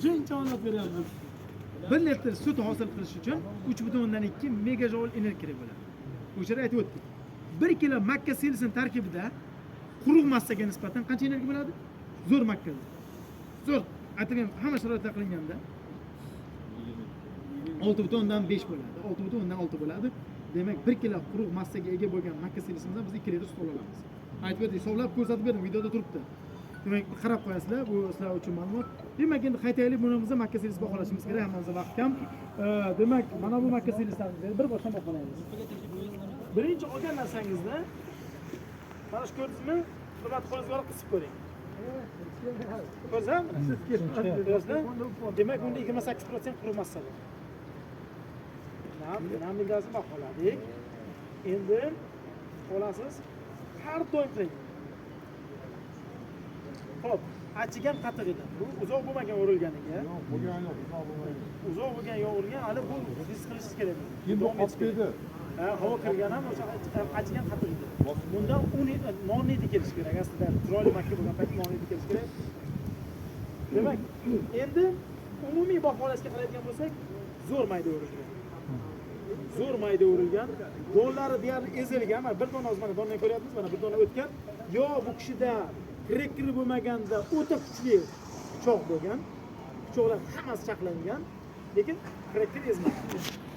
Shuncha olib beramiz. 1 litr sut hosil qilish uchun 3,2 megajoule energiya kerak bo'ladi. O'shada aytib o'tdik. 1 kilo makka selisining tarkibida quruq massaga nisbatan qancha energiya bo'ladi? Zo'r makka. Zo'r, aytilgan hamma sharoitda qilinganda 6,5 bo'ladi. 6,6 bo'ladi. Demak, 1 kilo quruq massaga ega bo'lgan makka selisimizdan biz 2 litr sut olamiz. Aytib o'tdik, hisoblab ko'rsatib berdim, videoda turibdi. Demak, qarab qo'yasizlar, bu sizlar uchun ma'lumot. Demak, endi qaytaylik, bunimizni makka selisi baholashimiz kerak, hammamizga vaqt kam. Demak, mana bu makka selislarimizni bir boshdan baholaymiz. Birinchi olgan narsangizni mana shu ko'rdingizmi? Hurmat qo'lingizga olib qisib ko'ring. Ko'rdingizmi? Demak, bunda 28% quruq massa bor. Dinamikasini baholadik. Endi olasiz, har doim qiling. Xo'p, achigan qatiq edi. Bu uzoq bo'lmagan o'rilganiga. Yo'q, bo'lgan yo'q, uzoq bo'lmagan. Uzoq bo'lgan yo'rilgan, hali bu his qilishingiz kerak. Endi qotib edi. Havo kirgan ham o'sha achigan qatiq edi. Bundan non edi kelish kerak. Aslida chiroyli makka bo'lgan payt non edi kelish kerak. Demak, endi umumiy baholashga qaraydigan bo'lsak, zo'r mayda o'rilgan. Zo'r mayda o'rilgan. Donlari deyarli ezilgan. Mana bir dona mana donani ko'ryapmiz, mana bir dona o'tgan. Yo bu kishida krekri bo'lmaganda o'ta kuchli pichoq bo'lgan. Pichoqlar hammasi chaqlangan, lekin krekri ezmagan.